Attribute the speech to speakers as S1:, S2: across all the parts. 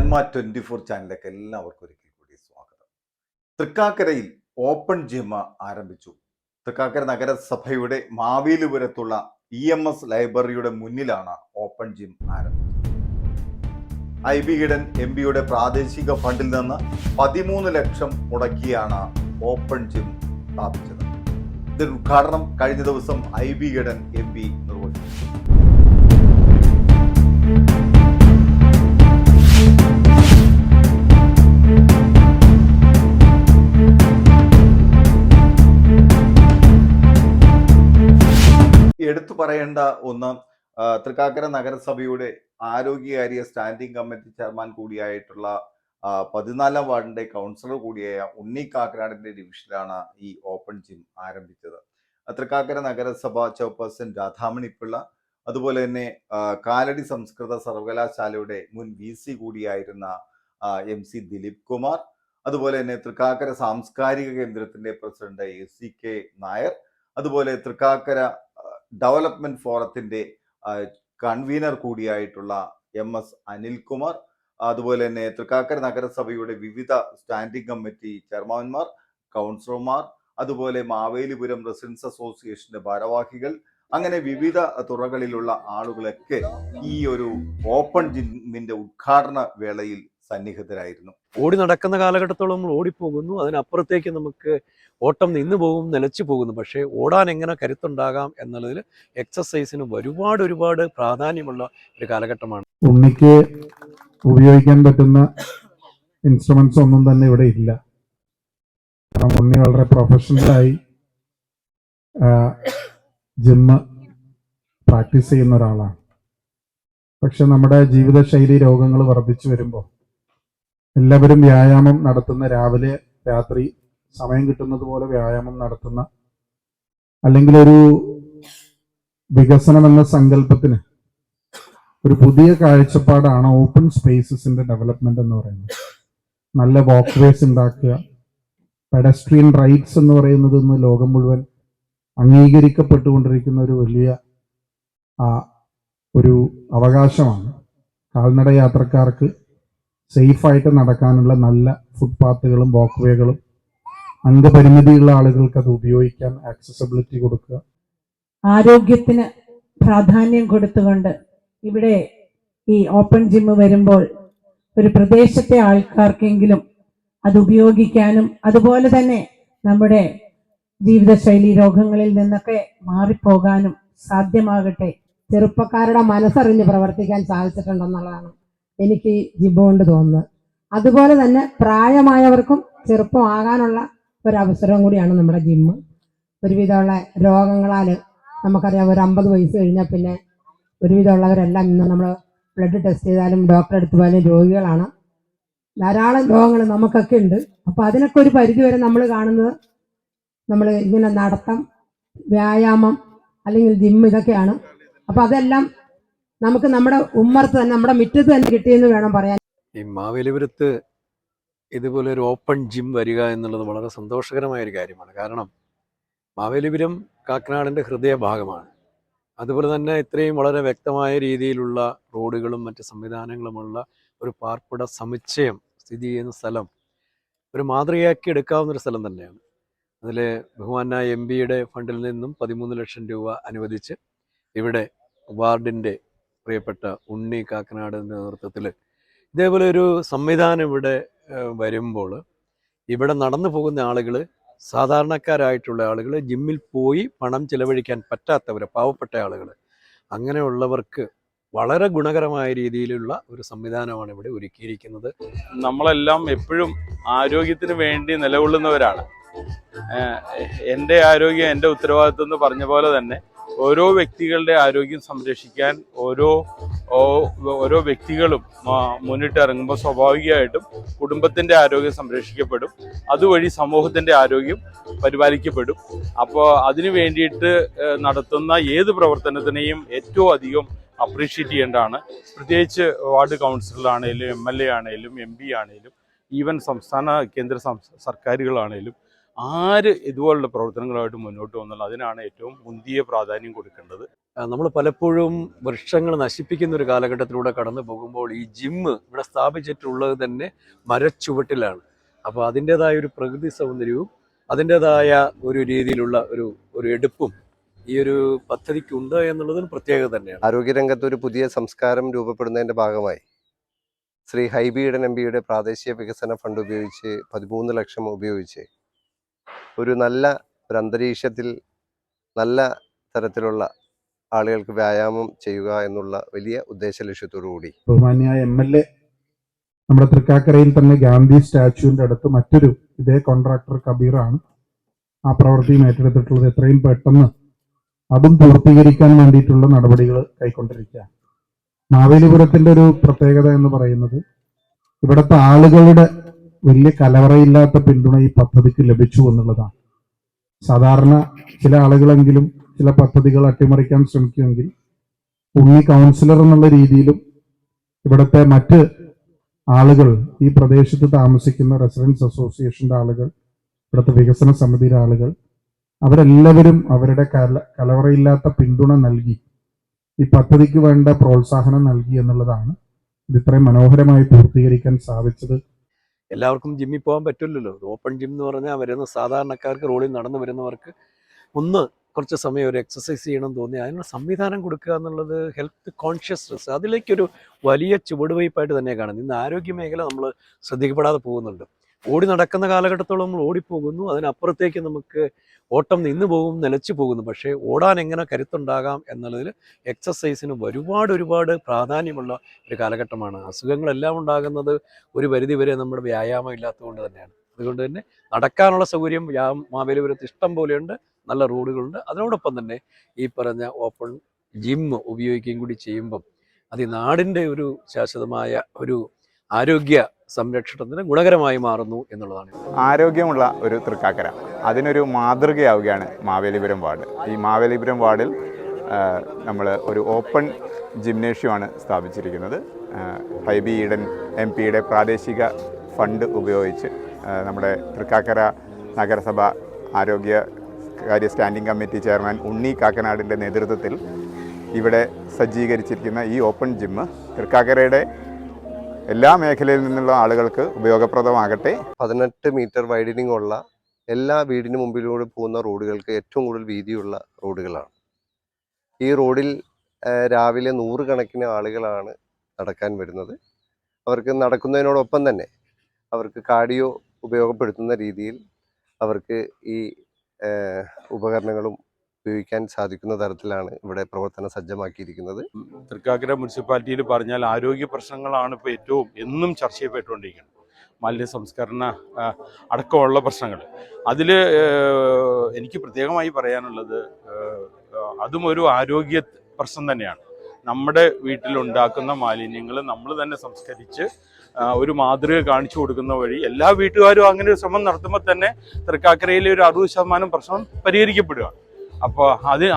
S1: Myanmar 24 ചാനലിലേക്ക് എല്ലാവർക്കും ഒരിക്കൽ കൂടി സ്വാഗതം. തൃക്കാക്കരയിൽ ഓപ്പൺ ജിം ആരംഭിച്ചു. തൃക്കാക്കര നഗരസഭയുടെ മാവേലിപുരത്തുള്ള EMS ലൈബ്രറിയുടെ മുന്നിലാണ് ഓപ്പൺ ജിം ആരംഭിച്ചത്. IB ഈഡൻ MP പ്രാദേശിക ഫണ്ടിൽ നിന്ന് 13 ലക്ഷം മുടക്കിയാണ് ഓപ്പൺ ജിം സ്ഥാപിച്ചത്. ഇതിന്റെ ഉദ്ഘാടനം കഴിഞ്ഞ ദിവസം IB ഈഡൻ MP നിർവഹിച്ചു. എടുത്തു പറയേണ്ട ഒന്ന്, തൃക്കാക്കര നഗരസഭയുടെ ആരോഗ്യകാര്യ സ്റ്റാൻഡിംഗ് കമ്മിറ്റി ചെയർമാൻ കൂടിയായിട്ടുള്ള 14ാം വാർഡിന്റെ കൗൺസിലർ കൂടിയായ ഉണ്ണി കാക്കനാടിന്റെ ഡിവിഷനിലാണ് ഈ ഓപ്പൺ ജിം ആരംഭിച്ചത്. തൃക്കാക്കര നഗരസഭ ചെയർപേഴ്സൺ രാധാമണി പിള്ള, അതുപോലെ തന്നെ കാലടി സംസ്കൃത സർവകലാശാലയുടെ മുൻ VC കൂടിയായിരുന്ന MC ദിലീപ് കുമാർ, അതുപോലെ തന്നെ തൃക്കാക്കര സാംസ്കാരിക കേന്ദ്രത്തിന്റെ പ്രസിഡന്റ് ACK നായർ, അതുപോലെ തൃക്കാക്കര ഡെവലപ്മെന്റ് ഫോറത്തിന്റെ കൺവീനർ കൂടിയായിട്ടുള്ള MS അനിൽകുമാർ, അതുപോലെ തന്നെ തൃക്കാക്കര നഗരസഭയുടെ വിവിധ സ്റ്റാൻഡിംഗ് കമ്മിറ്റി ചെയർമാൻമാർ, കൗൺസിലർമാർ, അതുപോലെ മാവേലിപുരം റെസിഡൻസ് അസോസിയേഷന്റെ ഭാരവാഹികൾ, അങ്ങനെ വിവിധ തുറകളിലുള്ള ആളുകളൊക്കെ ഈ ഒരു ഓപ്പൺ ജിമ്മിന്റെ ഉദ്ഘാടന വേളയിൽ സന്നിഹിതരായിരുന്നു.
S2: ഓടി നടക്കുന്ന കാലഘട്ടത്തോളം നമ്മൾ ഓടിപ്പോകുന്നു, അതിനപ്പുറത്തേക്ക് നമുക്ക് ഓട്ടം നിന്നു പോകും, നിലച്ചു പോകുന്നു. പക്ഷേ ഓടാൻ എങ്ങനെ കരുത്തുണ്ടാകാം എന്നുള്ളതിൽ എക്സസൈസിന് ഒരുപാട് പ്രാധാന്യമുള്ള ഒരു കാലഘട്ടമാണ്.
S3: ഉണ്ണിക്ക് ഉപയോഗിക്കാൻ പറ്റുന്ന ഇൻസ്ട്രുമെന്റ്സ് ഒന്നും തന്നെ ഇവിടെ ഇല്ല. ഉണ്ണി വളരെ പ്രൊഫഷണലായി ജിമ്മ് പ്രാക്ടീസ് ചെയ്യുന്ന ഒരാളാണ്. പക്ഷെ നമ്മുടെ ജീവിതശൈലി രോഗങ്ങൾ വർദ്ധിച്ചു വരുമ്പോൾ എല്ലാവരും വ്യായാമം നടത്തുന്ന, രാവിലെ രാത്രി സമയം കിട്ടുന്നത് പോലെ വ്യായാമം നടത്തുന്ന, അല്ലെങ്കിൽ ഒരു വികസനം എന്ന സങ്കല്പത്തിന് ഒരു പുതിയ കാഴ്ചപ്പാടാണ് ഓപ്പൺ സ്പേസസിന്റെ ഡെവലപ്മെന്റ് എന്ന് പറയുന്നത്. നല്ല വാക്ക്വേസ് ഉണ്ടാക്കുക, പെഡസ്ട്രിയൻ റൈറ്റ്സ് എന്ന് പറയുന്നത് ഇന്ന് ലോകം മുഴുവൻ അംഗീകരിക്കപ്പെട്ടുകൊണ്ടിരിക്കുന്ന ഒരു വലിയ ഒരു അവകാശമാണ്. കാൽനട യാത്രക്കാർക്ക് സേഫായിട്ട് നടക്കാനുള്ള നല്ല ഫുട്പാത്തുകളും വാക്ക്വേകളും, അംഗപരിമിതിയുള്ള ആളുകൾക്ക് അത് ഉപയോഗിക്കാൻ ആക്സസിബിലിറ്റി കൊടുക്കുക.
S4: ആരോഗ്യത്തിന് പ്രാധാന്യം കൊടുത്തുകൊണ്ട് ഇവിടെ ഈ ഓപ്പൺ ജിം വരുമ്പോൾ ഒരു പ്രദേശത്തെ ആൾക്കാർക്കെങ്കിലും അത് ഉപയോഗിക്കാനും, അതുപോലെ തന്നെ നമ്മുടെ ജീവിതശൈലി രോഗങ്ങളിൽ നിന്നൊക്കെ മാറിപ്പോകാനും സാധ്യമാകട്ടെ.
S5: ചെറുപ്പക്കാരുടെ മനസ്സറിഞ്ഞ് പ്രവർത്തിക്കാൻ സാധിച്ചിട്ടുണ്ടെന്നുള്ളതാണ് എനിക്ക് ജിം കൊണ്ട് തോന്നുന്നത്. അതുപോലെ തന്നെ പ്രായമായവർക്കും ചെറുപ്പമാകാനുള്ള ഒരവസരം കൂടിയാണ് നമ്മുടെ ജിമ്മ്. ഒരുവിധമുള്ള രോഗങ്ങളാൽ നമുക്കറിയാം, ഒരു 50 വയസ്സ് കഴിഞ്ഞാൽ പിന്നെ ഒരുവിധമുള്ളവരെല്ലാം ഇന്ന് നമ്മൾ ബ്ലഡ് ടെസ്റ്റ് ചെയ്താലും ഡോക്ടറെ അടുത്ത് പോയാലും രോഗികളാണ്. ധാരാളം രോഗങ്ങൾ നമുക്കൊക്കെ ഉണ്ട്. അപ്പോൾ അതിനൊക്കെ ഒരു പരിധിവരെ നമ്മൾ കാണുന്നത് നമ്മൾ ഇങ്ങനെ നടത്തം, വ്യായാമം അല്ലെങ്കിൽ ജിം ഇതൊക്കെയാണ്. അപ്പോൾ അതെല്ലാം നമുക്ക് നമ്മുടെ ഉമ്മർത്ത് തന്നെ, നമ്മുടെ മുറ്റത്ത് തന്നെ കിട്ടിയെന്ന് വേണം പറയാൻ.
S2: ഈ മാവേലിപുരത്ത് ഇതുപോലെ ഒരു ഓപ്പൺ ജിം വരിക എന്നുള്ളത് വളരെ സന്തോഷകരമായ ഒരു കാര്യമാണ്. കാരണം മാവേലിപുരം കാക്കനാടിൻ്റെ ഹൃദയഭാഗമാണ്. അതുപോലെ തന്നെ ഇത്രയും വളരെ വ്യക്തമായ രീതിയിലുള്ള റോഡുകളും മറ്റ് സംവിധാനങ്ങളുമുള്ള ഒരു പാർപ്പിട സമുച്ചയം സ്ഥിതി ചെയ്യുന്ന സ്ഥലം ഒരു മാതൃകയാക്കി എടുക്കാവുന്നൊരു സ്ഥലം തന്നെയാണ്. അതിൽ ബഹുമാനായ MP ഫണ്ടിൽ നിന്നും 13 ലക്ഷം രൂപ അനുവദിച്ച് ഇവിടെ വാർഡിൻ്റെ പ്രിയപ്പെട്ട ഉണ്ണി കാക്കനാടിൻ്റെ നേതൃത്വത്തിൽ ഇതേപോലെ ഒരു സംവിധാനം ഇവിടെ വരുമ്പോൾ ഇവിടെ നടന്നു പോകുന്ന ആളുകൾ, സാധാരണക്കാരായിട്ടുള്ള ആളുകൾ, ജിമ്മിൽ പോയി പണം ചിലവഴിക്കാൻ പറ്റാത്തവർ, പാവപ്പെട്ട ആളുകൾ, അങ്ങനെയുള്ളവർക്ക് വളരെ ഗുണകരമായ രീതിയിലുള്ള ഒരു സംവിധാനമാണ് ഇവിടെ ഒരുക്കിയിരിക്കുന്നത്.
S6: നമ്മളെല്ലാം എപ്പോഴും ആരോഗ്യത്തിന് വേണ്ടി നിലകൊള്ളുന്നവരാണ്. എൻ്റെ ആരോഗ്യം എൻ്റെ ഉത്തരവാദിത്വം എന്ന് പറഞ്ഞ പോലെ തന്നെ ഓരോ വ്യക്തികളുടെ ആരോഗ്യം സംരക്ഷിക്കാൻ ഓരോ വ്യക്തികളും മുന്നിട്ടിറങ്ങുമ്പോൾ സ്വാഭാവികമായിട്ടും കുടുംബത്തിൻ്റെ ആരോഗ്യം സംരക്ഷിക്കപ്പെടും, അതുവഴി സമൂഹത്തിൻ്റെ ആരോഗ്യം പരിപാലിക്കപ്പെടും. അപ്പോൾ അതിനു വേണ്ടിയിട്ട് നടത്തുന്ന ഏത് പ്രവർത്തനത്തിനെയും ഏറ്റവും അധികം അപ്രീഷിയേറ്റ് ചെയ്യേണ്ടതാണ്. പ്രത്യേകിച്ച് വാർഡ് കൗൺസിലറാണേലും MLA ആണേലും MP ആണേലും ഈവൻ സംസ്ഥാന കേന്ദ്ര സർക്കാരുകളാണേലും ആര് ഇതുപോലുള്ള പ്രവർത്തനങ്ങളുമായിട്ട് മുന്നോട്ട് വന്നാൽ അതിനാണ് ഏറ്റവും മുന്തിയ പ്രാധാന്യം കൊടുക്കേണ്ടത്.
S2: നമ്മൾ പലപ്പോഴും വൃക്ഷങ്ങൾ നശിപ്പിക്കുന്ന ഒരു കാലഘട്ടത്തിലൂടെ കടന്നു പോകുമ്പോൾ ഈ ജിമ്മ് ഇവിടെ സ്ഥാപിച്ചിട്ടുള്ളത് തന്നെ മരച്ചുവട്ടിലാണ്. അപ്പോൾ അതിൻ്റെതായ ഒരു പ്രകൃതി സൗന്ദര്യവും അതിൻ്റെതായ ഒരു രീതിയിലുള്ള ഒരു എടുപ്പും ഈ ഒരു പദ്ധതിക്കുണ്ട് എന്നുള്ളതും പ്രത്യേകത തന്നെയാണ്.
S7: ആരോഗ്യരംഗത്ത് ഒരു പുതിയ സംസ്കാരം രൂപപ്പെടുന്നതിൻ്റെ ഭാഗമായി ശ്രീ ഹൈബി ഈഡൻ എംപിയുടെ പ്രാദേശിക വികസന ഫണ്ട് ഉപയോഗിച്ച് 13 ലക്ഷം ഉപയോഗിച്ച് ഒരു അന്തരീക്ഷത്തിൽ നല്ല തരത്തിലുള്ള ആളുകൾക്ക് വ്യായാമം ചെയ്യുക എന്നുള്ള വലിയ ഉദ്ദേശ ലക്ഷ്യത്തോടു കൂടി
S3: ബഹുമാന്യായ MLA നമ്മുടെ തൃക്കാക്കരയിൽ തന്നെ ഗാന്ധി സ്റ്റാച്യുവിന്റെ അടുത്ത് മറ്റൊരു ഇതേ കോൺട്രാക്ടർ കബീറാണ് ആ പ്രവൃത്തിയും ഏറ്റെടുത്തിട്ടുള്ളത്. എത്രയും പെട്ടെന്ന് അതും പൂർത്തീകരിക്കാൻ വേണ്ടിയിട്ടുള്ള നടപടികൾ കൈക്കൊണ്ടിരിക്കുക. മാവേലിപുരത്തിന്റെ ഒരു പ്രത്യേകത എന്ന് പറയുന്നത് ഇവിടുത്തെ ആളുകളുടെ വലിയ കലവറയില്ലാത്ത പിന്തുണ ഈ പദ്ധതിക്ക് ലഭിച്ചു എന്നുള്ളതാണ്. സാധാരണ ചില ആളുകളെങ്കിലും ചില പദ്ധതികൾ അട്ടിമറിക്കാൻ ശ്രമിക്കുമെങ്കിൽ ഉണ്ണി കൗൺസിലർ എന്നുള്ള രീതിയിലും ഇവിടുത്തെ മറ്റ് ആളുകൾ, ഈ പ്രദേശത്ത് താമസിക്കുന്ന റെസിഡൻസ് അസോസിയേഷന്റെ ആളുകൾ, ഇവിടുത്തെ വികസന സമിതിയുടെ ആളുകൾ, അവരെല്ലാവരും അവരുടെ കലവറയില്ലാത്ത പിന്തുണ നൽകി ഈ പദ്ധതിക്ക് വേണ്ട പ്രോത്സാഹനം നൽകി എന്നുള്ളതാണ് ഇത് ഇത്രയും മനോഹരമായി പൂർത്തീകരിക്കാൻ സാധിച്ചത്.
S2: എല്ലാവർക്കും ജിമ്മിൽ പോകാൻ പറ്റില്ലല്ലോ. ഓപ്പൺ ജിം എന്ന് പറഞ്ഞാൽ വരുന്ന സാധാരണക്കാർക്ക്, റോഡിൽ നടന്നു വരുന്നവർക്ക് കുറച്ച് സമയം ഒരു എക്സസൈസ് ചെയ്യണം തോന്നി അതിനുള്ള സംവിധാനം കൊടുക്കുക എന്നുള്ളത് ഹെൽത്ത് കോൺഷ്യസ്നസ് അതിലേക്കൊരു വലിയ ചുവടുവയ്പായിട്ട് തന്നെ കാണുന്നത്. ഇന്ന് ആരോഗ്യ മേഖല നമ്മൾ ശ്രദ്ധിക്കപ്പെടാതെ പോകുന്നുണ്ട്. ഓടി നടക്കുന്ന കാലഘട്ടത്തോളം നമ്മൾ ഓടിപ്പോകുന്നു, അതിനപ്പുറത്തേക്ക് നമുക്ക് ഓട്ടം നിന്ന് പോകും, നിലച്ചു പോകുന്നു. പക്ഷേ ഓടാൻ എങ്ങനെ കരുത്തുണ്ടാകാം എന്നുള്ളതിൽ എക്സസൈസിന് ഒരുപാട് പ്രാധാന്യമുള്ള ഒരു കാലഘട്ടമാണ്. അസുഖങ്ങളെല്ലാം ഉണ്ടാകുന്നത് ഒരു പരിധിവരെ നമ്മുടെ വ്യായാമം ഇല്ലാത്തതുകൊണ്ട് തന്നെയാണ്. അതുകൊണ്ട് തന്നെ നടക്കാനുള്ള സൗകര്യം മാവേലിപുരത്ത് ഇഷ്ടം പോലെയുണ്ട്, നല്ല റോഡുകളുണ്ട്. അതിനോടൊപ്പം തന്നെ ഈ പറഞ്ഞ ഓപ്പൺ ജിം ഉപയോഗിക്കുകയും കൂടി ചെയ്യുമ്പം അത് ഈ നാടിൻ്റെ ഒരു ശാശ്വതമായ ഒരു ആരോഗ്യ സംരക്ഷണത്തിന് ഗുണകരമായി മാറുന്നു എന്നുള്ളതാണ്.
S8: ആരോഗ്യമുള്ള ഒരു തൃക്കാക്കര, അതിനൊരു മാതൃകയാവുകയാണ് മാവേലിപുരം വാർഡ്. ഈ മാവേലിപുരം വാർഡിൽ നമ്മൾ ഒരു ഓപ്പൺ ജിംനേഷ്യമാണ് സ്ഥാപിച്ചിരിക്കുന്നത്. ഹൈബി ഈഡൻ MPയുടെ പ്രാദേശിക ഫണ്ട് ഉപയോഗിച്ച് നമ്മുടെ തൃക്കാക്കര നഗരസഭ ആരോഗ്യകാര്യ സ്റ്റാൻഡിംഗ് കമ്മിറ്റി ചെയർമാൻ ഉണ്ണി കാക്കനാടിൻ്റെ നേതൃത്വത്തിൽ ഇവിടെ സജ്ജീകരിച്ചിരിക്കുന്ന ഈ ഓപ്പൺ ജിമ്മ് തൃക്കാക്കരയുടെ എല്ലാ മേഖലയിൽ നിന്നുള്ള ആളുകൾക്ക് ഉപയോഗപ്രദമാകട്ടെ.
S7: 18 മീറ്റർ വൈഡനിങ് ഉള്ള എല്ലാ വീടിന് മുമ്പിലൂടെ പോകുന്ന റോഡുകൾക്ക് ഏറ്റവും കൂടുതൽ വീതിയുള്ള റോഡുകളാണ്. ഈ റോഡിൽ രാവിലെ 100 കണക്കിന് ആളുകളാണ് നടക്കാൻ വരുന്നത്. അവർക്ക് നടക്കുന്നതിനോടൊപ്പം തന്നെ അവർക്ക് കാർഡിയോ ഉപയോഗപ്പെടുത്തുന്ന രീതിയിൽ അവർക്ക് ഈ ഉപകരണങ്ങളും ഉപയോഗിക്കാൻ സാധിക്കുന്ന തരത്തിലാണ് ഇവിടെ പ്രവർത്തനം സജ്ജമാക്കിയിരിക്കുന്നത്.
S6: തൃക്കാക്കര മുനിസിപ്പാലിറ്റിയിൽ പറഞ്ഞാൽ ആരോഗ്യ പ്രശ്നങ്ങളാണ് ഇപ്പോൾ എന്നും ചർച്ച ചെയ്യപ്പെട്ടുകൊണ്ടിരിക്കുന്നത്. മാലിന്യ സംസ്കരണ അടക്കമുള്ള പ്രശ്നങ്ങൾ. അതിൽ എനിക്ക് പ്രത്യേകമായി പറയാനുള്ളത് അതും ഒരു ആരോഗ്യ പ്രശ്നം തന്നെയാണ്. നമ്മുടെ വീട്ടിലുണ്ടാക്കുന്ന മാലിന്യങ്ങൾ നമ്മൾ തന്നെ സംസ്കരിച്ച് ഒരു മാതൃക കാണിച്ചു കൊടുക്കുന്ന വഴി എല്ലാ വീട്ടുകാരും അങ്ങനെ ഒരു ശ്രമം നടത്തുമ്പോൾ തന്നെ തൃക്കാക്കരയിലെ ഒരു 60% പ്രശ്നം പരിഹരിക്കപ്പെടുകയാണ്. അപ്പോൾ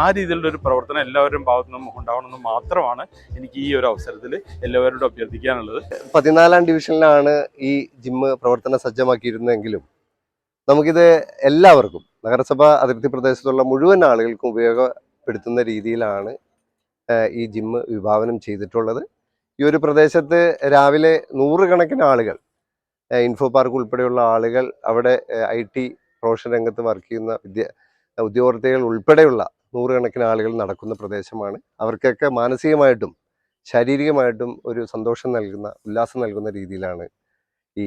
S6: ആ രീതിയിലുള്ള ഒരു പ്രവർത്തനം എല്ലാവരുടെയും ഭാഗത്തു നിന്നും ഉണ്ടാവണമെന്ന് മാത്രമാണ് എനിക്ക് ഈ ഒരു അവസരത്തിൽ എല്ലാവരോടും അഭ്യർത്ഥിക്കാനുള്ളത്.
S7: 14ാം ഡിവിഷനിലാണ് ഈ ജിമ്മ് പ്രവർത്തന സജ്ജമാക്കിയിരുന്നെങ്കിലും നമുക്കിത് എല്ലാവർക്കും നഗരസഭ അതിർത്തി പ്രദേശത്തുള്ള മുഴുവൻ ആളുകൾക്കും ഉപയോഗപ്പെടുത്തുന്ന രീതിയിലാണ് ഈ ജിമ്മ് വിഭാവനം ചെയ്തിട്ടുള്ളത്. ഈ ഒരു പ്രദേശത്ത് രാവിലെ 100 കണക്കിന് ആളുകൾ, ഇൻഫോ പാർക്ക് ഉൾപ്പെടെയുള്ള ആളുകൾ, അവിടെ IT പ്രൊഫഷൻ രംഗത്ത് വർക്ക് ചെയ്യുന്ന ഉദ്യോഗാർത്ഥികൾ ഉൾപ്പെടെയുള്ള 100 കണക്കിന് ആളുകൾ നടക്കുന്ന പ്രദേശമാണ്. അവർക്കൊക്കെ മാനസികമായിട്ടും ശാരീരികമായിട്ടും ഒരു സന്തോഷം നൽകുന്ന, ഉല്ലാസം നൽകുന്ന രീതിയിലാണ് ഈ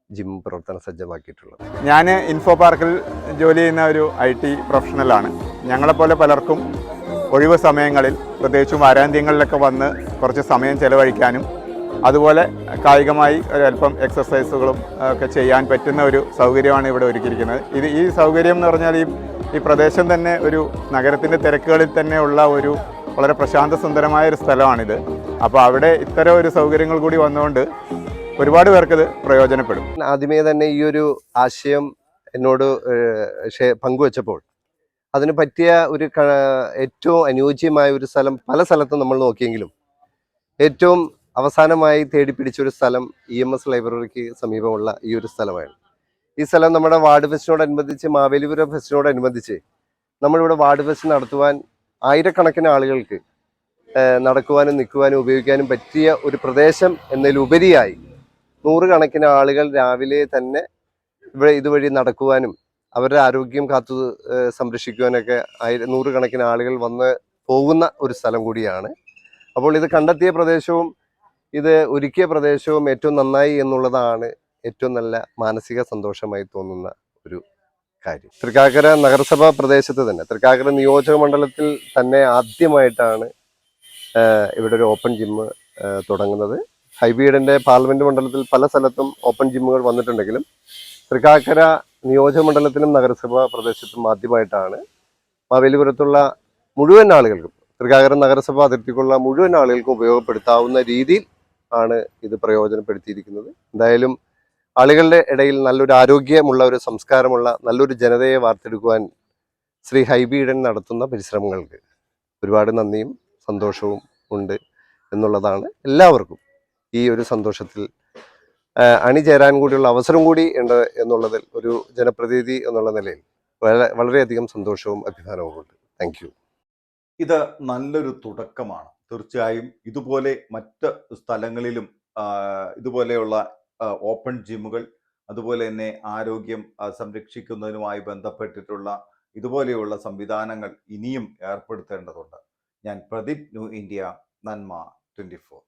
S7: ജിം പ്രവർത്തനം സജ്ജമാക്കിയിട്ടുള്ളത്.
S8: ഞാൻ ഇൻഫോ പാർക്കിൽ ജോലി ചെയ്യുന്ന ഒരു IT പ്രൊഫഷണലാണ്. ഞങ്ങളെപ്പോലെ പലർക്കും ഒഴിവ് സമയങ്ങളിൽ, പ്രത്യേകിച്ചും വാരാന്ത്യങ്ങളിലൊക്കെ വന്ന് കുറച്ച് സമയം ചെലവഴിക്കാനും അതുപോലെ കായികമായി ഒരല്പം എക്സസൈസുകളും ഒക്കെ ചെയ്യാൻ പറ്റുന്ന ഒരു സൗകര്യമാണ് ഇവിടെ ഒരുക്കിയിരിക്കുന്നത്. ഈ സൗകര്യം എന്ന് പറഞ്ഞാൽ ഈ പ്രദേശം തന്നെ ഒരു നഗരത്തിൻ്റെ തിരക്കുകളിൽ തന്നെ ഉള്ള ഒരു വളരെ പ്രശാന്ത സുന്ദരമായ ഒരു സ്ഥലമാണിത്. അപ്പോൾ അവിടെ ഇത്തരം ഒരു സൗകര്യങ്ങൾ കൂടി വന്നുകൊണ്ട് ഒരുപാട് പേർക്കത് പ്രയോജനപ്പെടും.
S7: ആദ്യമേ തന്നെ ഈ ഒരു ആശയം എന്നോട് പങ്കുവച്ചപ്പോൾ അതിന് പറ്റിയ ഒരു ഏറ്റവും അനുയോജ്യമായ ഒരു സ്ഥലം പല സ്ഥലത്തും നമ്മൾ നോക്കിയെങ്കിലും ഏറ്റവും അവസാനമായി തേടിപ്പിടിച്ച ഒരു സ്ഥലം EMS ലൈബ്രറിക്ക് സമീപമുള്ള ഈ ഒരു സ്ഥലമായിരുന്നു. ഈ സ്ഥലം നമ്മുടെ വാർഡ് ഫെസ്റ്റിനോടനുബന്ധിച്ച്, മാവേലിപുരം ഫെസ്റ്റിനോടനുബന്ധിച്ച് നമ്മളിവിടെ വാർഡ് ഫെസ്റ്റ് നടത്തുവാൻ ആയിരക്കണക്കിന് ആളുകൾക്ക് നടക്കുവാനും നിൽക്കുവാനും ഉപയോഗിക്കാനും പറ്റിയ ഒരു പ്രദേശം എന്നതിലുപരിയായി നൂറുകണക്കിന് ആളുകൾ രാവിലെ തന്നെ ഇതുവഴി നടക്കുവാനും അവരുടെ ആരോഗ്യം കാത്തു സംരക്ഷിക്കുവാനൊക്കെ നൂറുകണക്കിന് ആളുകൾ വന്ന് പോകുന്ന ഒരു സ്ഥലം കൂടിയാണ്. അപ്പോൾ ഇത് കണ്ടെത്തിയ പ്രദേശവും ഇത് ഒരുക്കിയ പ്രദേശവും ഏറ്റവും നന്നായി എന്നുള്ളതാണ് ഏറ്റവും നല്ല മാനസിക സന്തോഷമായി തോന്നുന്ന ഒരു കാര്യം. തൃക്കാക്കര നഗരസഭാ പ്രദേശത്ത് തന്നെ, തൃക്കാക്കര നിയോജക മണ്ഡലത്തിൽ തന്നെ ആദ്യമായിട്ടാണ് ഇവിടെ ഒരു ഓപ്പൺ ജിമ്മ് തുടങ്ങുന്നത്. ഹൈബീഡിൻ്റെ പാർലമെൻറ്റ് മണ്ഡലത്തിൽ പല സ്ഥലത്തും ഓപ്പൺ ജിമ്മുകൾ വന്നിട്ടുണ്ടെങ്കിലും തൃക്കാക്കര നിയോജക മണ്ഡലത്തിലും നഗരസഭാ പ്രദേശത്തും ആദ്യമായിട്ടാണ് മാവേലിപുരത്തുള്ള മുഴുവൻ ആളുകൾക്കും, തൃക്കാക്കര നഗരസഭ അതിർത്തിക്കുള്ള മുഴുവൻ ആളുകൾക്കും ഉപയോഗപ്പെടുത്താവുന്ന രീതിയിൽ ആണ് ഇത് പ്രയോജനപ്പെടുത്തിയിരിക്കുന്നത്. എന്തായാലും ആളുകളുടെ ഇടയിൽ നല്ലൊരു ആരോഗ്യമുള്ള, ഒരു സംസ്കാരമുള്ള, നല്ലൊരു ജനതയെ വാർത്തെടുക്കുവാൻ ശ്രീ ഹൈബീഡൻ നടത്തുന്ന പരിശ്രമങ്ങൾക്ക് ഒരുപാട് നന്ദിയും സന്തോഷവും ഉണ്ട് എന്നുള്ളതാണ്. എല്ലാവർക്കും ഈ ഒരു സന്തോഷത്തിൽ അണിചേരാൻ കൂടിയുള്ള അവസരം കൂടി ഉണ്ട് എന്നുള്ളതിൽ ഒരു ജനപ്രതിനിധി എന്നുള്ള നിലയിൽ വളരെയധികം സന്തോഷവും അഭിമാനവും ഉണ്ട്. Thank you.
S1: ഇത് നല്ലൊരു തുടക്കമാണ്. തീർച്ചയായും ഇതുപോലെ മറ്റ് സ്ഥലങ്ങളിലും ഇതുപോലെയുള്ള ഓപ്പൺ ജിമ്മുകൾ, അതുപോലെ തന്നെ ആരോഗ്യം സംരക്ഷിക്കുന്നതിനുമായി ബന്ധപ്പെട്ടിട്ടുള്ള ഇതുപോലെയുള്ള സംവിധാനങ്ങൾ ഇനിയും ഏർപ്പെടുത്തേണ്ടതുണ്ട്. ഞാൻ പ്രദീപ്, ന്യൂ ഇന്ത്യ, നന്മ 24.